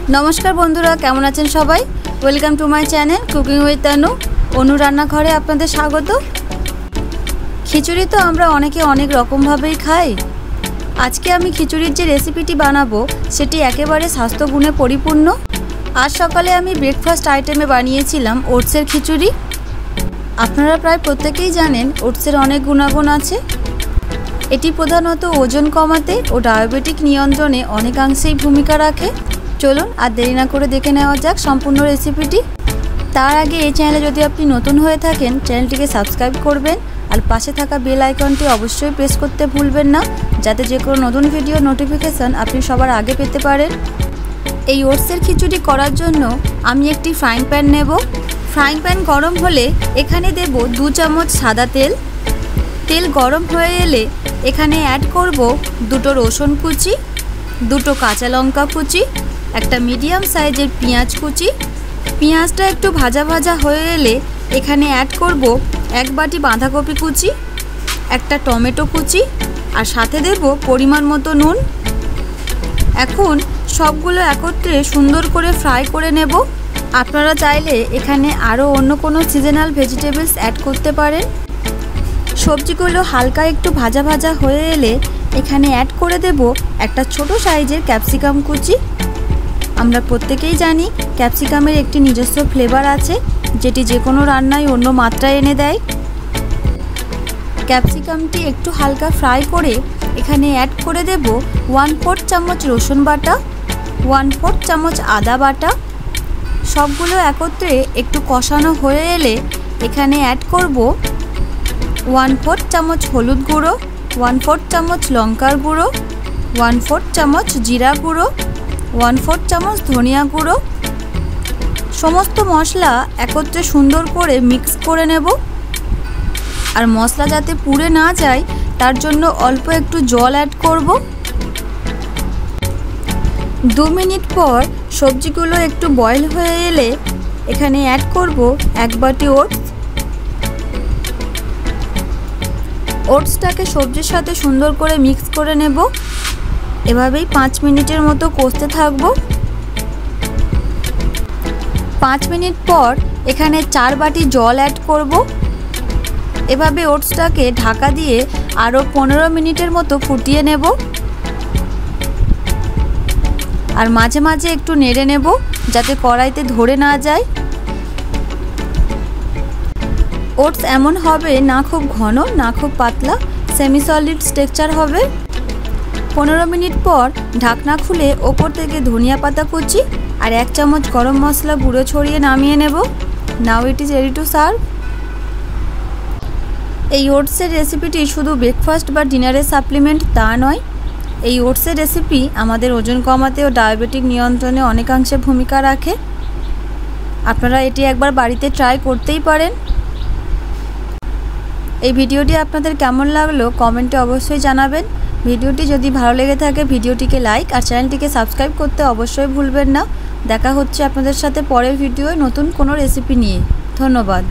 नमस्कार बंधुरा केमन आছেন सबाई welcome to my channel cooking with Anu Anu रान्नाघरे आपनादेर स्वागत। खिचुड़ी तो आमरा अनेके अनेक रकम भावेई खाई। आज के आमी खिचुड़िर जे रेसिपिटी बानाबो सेटी एकेबारे स्वास्थ्यगुणे परिपूर्ण। आज सकाले आमी ब्रेकफास्ट आइटेमे बानिয়েছিলাম ओट्सের खिचुड़ी। आपनारा प्राय प्रत्येकेई जानेन ओट्सের अनेक गुणागुण आछे। एटी प्रधानत ओजन कमाते और डायबेटिक नियंत्रणे अनेकांशेई भूमिका राखे। चलुन আর দেরি না করে দেখে নেওয়া যাক সম্পূর্ণ রেসিপিটি। তার আগে এই চ্যানেলে যদি আপনি নতুন হয়ে থাকেন চ্যানেলটিকে সাবস্ক্রাইব করবেন আর পাশে থাকা বেল আইকনটি অবশ্যই প্রেস করতে ভুলবেন না, যাতে যে কোনো নতুন ভিডিও নোটিফিকেশন আপনি সবার আগে পেতে পারেন। এই ওটসের খিচুড়ি করার জন্য আমি একটি ফ্রাইং প্যান নেব। ফ্রাইং প্যান গরম হলে এখানে দেব 2 চামচ সাদা তেল। তেল গরম হয়ে এলে এখানে অ্যাড করব 2টো রসুন কুচি, 2টো কাঁচা লঙ্কা কুচি, একটা মিডিয়াম সাইজের পেঁয়াজ কুচি। পেঁয়াজটা একটু ভাজা ভাজা হয়ে এলে এখানে অ্যাড করব 1 বাটি বাঁধাকপি কুচি, একটা টমেটো কুচি আর সাথে দেব পরিমাণ মতো নুন। এখন সবগুলো একত্রে সুন্দর করে ফ্রাই করে নেব। আপনারা চাইলে এখানে আরও অন্য কোনো সিজনাল ভেজিটেবলস অ্যাড করতে পারেন। সবজিগুলো হালকা একটু ভাজা ভাজা হয়ে এলে এখানে অ্যাড করে দেব একটা ছোট সাইজের ক্যাপসিকাম কুচি। আমরা প্রত্যেকেই জানি ক্যাপসিকামের একটি নিজস্ব ফ্লেভার আছে, যেটি যে কোনো রান্নায় অন্য মাত্রা এনে দেয়। ক্যাপসিকামটি একটু হালকা ফ্রাই করে এখানে অ্যাড করে দেব 1/4 চামচ রসুন বাটা, 1/4 চামচ আদা বাটা। সবগুলো একত্রে একটু কষানো হয়ে এলে এখানে অ্যাড করব 1/4 চামচ হলুদ গুঁড়ো, 1/4 চামচ লঙ্কার গুঁড়ো, 1/4 চামচ জিরা গুঁড়ো, 1/4 চামচ ধনিয়া গুঁড়ো। সমস্ত মশলা একত্রে সুন্দর করে মিক্স করে নেব। আর মশলা যাতে পুড়ে না যায় তার জন্য অল্প একটু জল অ্যাড করব। 2 মিনিট পর সবজিগুলো একটু বয়েল হয়ে এলে এখানে অ্যাড করব 1 বাটি ওটস। ওটসটাকে সবজির সাথে সুন্দর করে মিক্স করে নেব। এভাবেই 5 মিনিটের মতো কষতে থাকবো। 5 মিনিট পর এখানে 4 বাটি জল অ্যাড করব। এভাবে ওটসটাকে ঢাকা দিয়ে আরও 15 মিনিটের মতো ফুটিয়ে নেব। আর মাঝে মাঝে একটু নেড়ে নেব যাতে কড়াইতে ধরে না যায়। ওটস এমন হবে না খুব ঘন না খুব পাতলা, সেমি সলিড টেক্সচার হবে। 15 মিনিট পর ঢাকনা খুলে ওপর থেকে ধনিয়া পাতা কুচি আর 1 চামচ গরম মশলা গুঁড়ো ছড়িয়ে নামিয়ে নেব। Now it is ready to serve. এই ওটসের রেসিপিটি শুধু ব্রেকফাস্ট বা ডিনারের সাপ্লিমেন্ট তা নয়। এই ওটসের রেসিপি আমাদের ওজন কমাতে ও ডায়াবেটিক নিয়ন্ত্রণে অনেকাংশে ভূমিকা রাখে। আপনারা এটি একবার বাড়িতে ট্রাই করতেই পারেন। এই ভিডিওটি আপনাদের কেমন লাগলো কমেন্টে অবশ্যই জানাবেন। ভিডিওটি যদি ভালো লেগে থাকে ভিডিওটিকে লাইক আর চ্যানেলটিকে সাবস্ক্রাইব করতে অবশ্যই ভুলবেন না। দেখা হচ্ছে আপনাদের সাথে পরের ভিডিওয় নতুন কোনো রেসিপি নিয়ে। ধন্যবাদ।